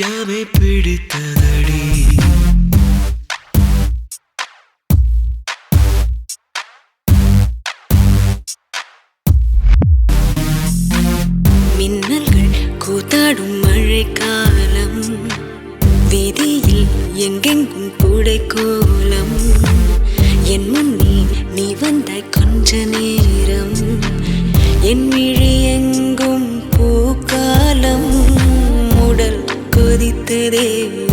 பைத்தியமே பிடித்ததடி. மின்னல்கள் கூத்தாடும் மழைக்காலம், வீதியில் எங்கெங்கும் புடைக்கோலம். என் முன்னே நீ வந்தாய் கொஞ்ச நேரம், என் விழி எங்கும் பூக்காலம். உடல் கொதித்ததே,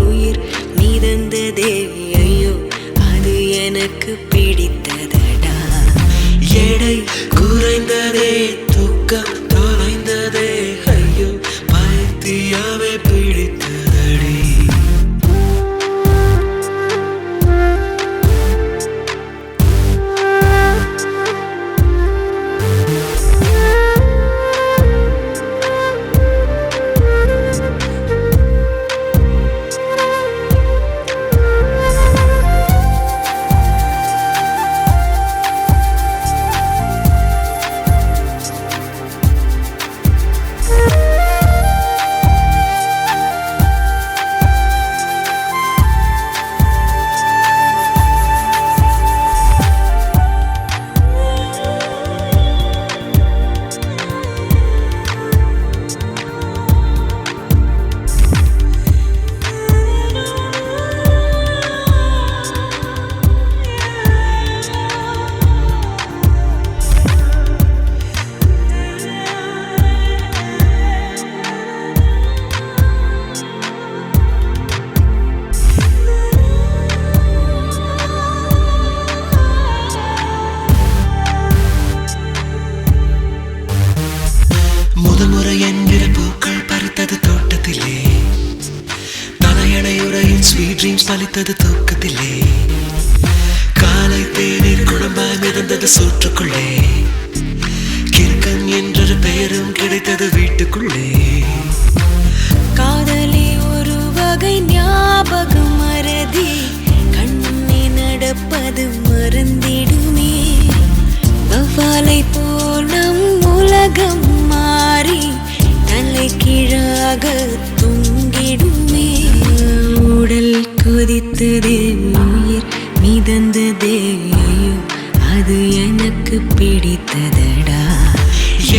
உயிர் மிதந்ததே, ஐயோ அது எனக்கு பிடித்ததடா. எடை குறைந்ததே, தூக்கம் தொலைந்ததே, ஐயோ பைத்தியமே பிடித்ததடி. முதல்முறை என்கிற பூக்கள் பறித்தது தோட்டத்திலே, தலையணையுறையில் ஸ்வீட் ட்ரீம்ஸ் பலித்தது தூக்கத்திலே. காலை தேநீர் குழம்பாய் மிதந்தது சோற்றுக்குள்ளே, கிறுக்கன் என்றொரு பெயரும் கிடைத்தது வீட்டுக்குள்ளே. காதலி ஒரு வகை ஞாபகம் மறதி, கண்ணே நடப்பது மறந்திடுமே. வவ்வாலை போல் நம் உலகம் மாறி தலை கீழாக தொங்கிடுமே. உடல் கொதித்ததே, உயிர் மிதந்ததே, ஐயோ அது எனக்கு பிடித்ததடா.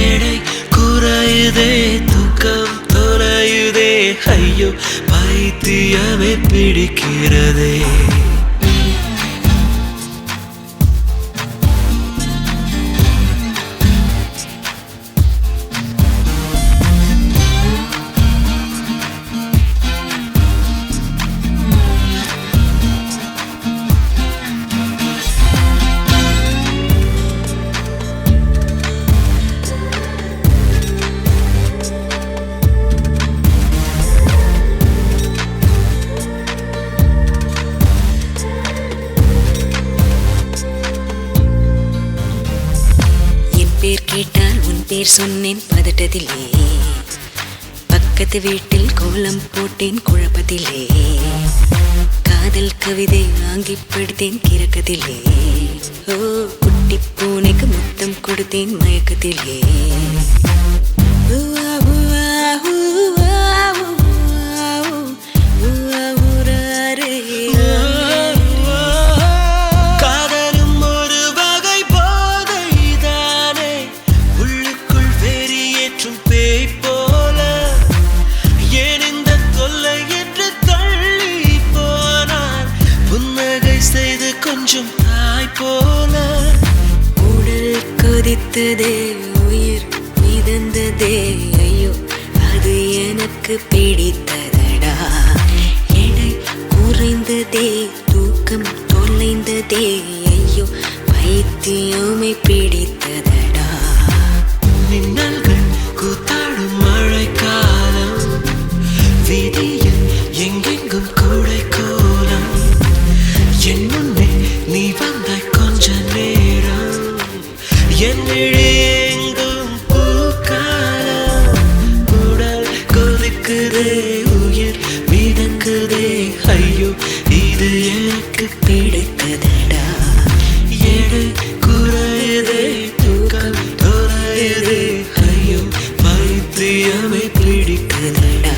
எடை குறையுதே, தூக்கம் தொலையுதே, ஐயோ பைத்தியமே பிடிக்கிறதே. பேர் கேட்டால் உன் பேர் சொன்னேன் பதட்டத்திலே, பக்கத்து வீட்டில் கோலம் போட்டேன் குழப்பத்திலே. காதல் கவிதை வாங்கி படித்தேன் கிறக்கத்திலே, ஓ குட்டி பூனைக்கு முத்தம் கொடுத்தேன் மயக்கத்திலே. கொஞ்சம் தாய் போல உடல் கொதித்ததே, உயிர் மிதந்ததே, ஐயோ அது எனக்கு பிடித்ததடா. எடை குறைந்ததே, தூக்கம் தொலைந்ததே, ஐயோ பைத்தியமே பிடித்ததடா. மின்னல்கள் கூத்தாடும் மழைக்காலம், வீதியில் எங்கெங்கும் கூடைக்கோலம். என் முன்னே நீ வந்தாய் கொஞ்ச நேரம், என் விழி எங்கும் பூக்காலம். உடல் கொதிக்குதே, உயிர் மிதக்குதே, ஐயோ இது எனக்கு பிடித்ததடா. எடை குறையுதே, தூக்கம் தொலையுதே, ஐயோ பைத்தியமே பிடித்ததடா.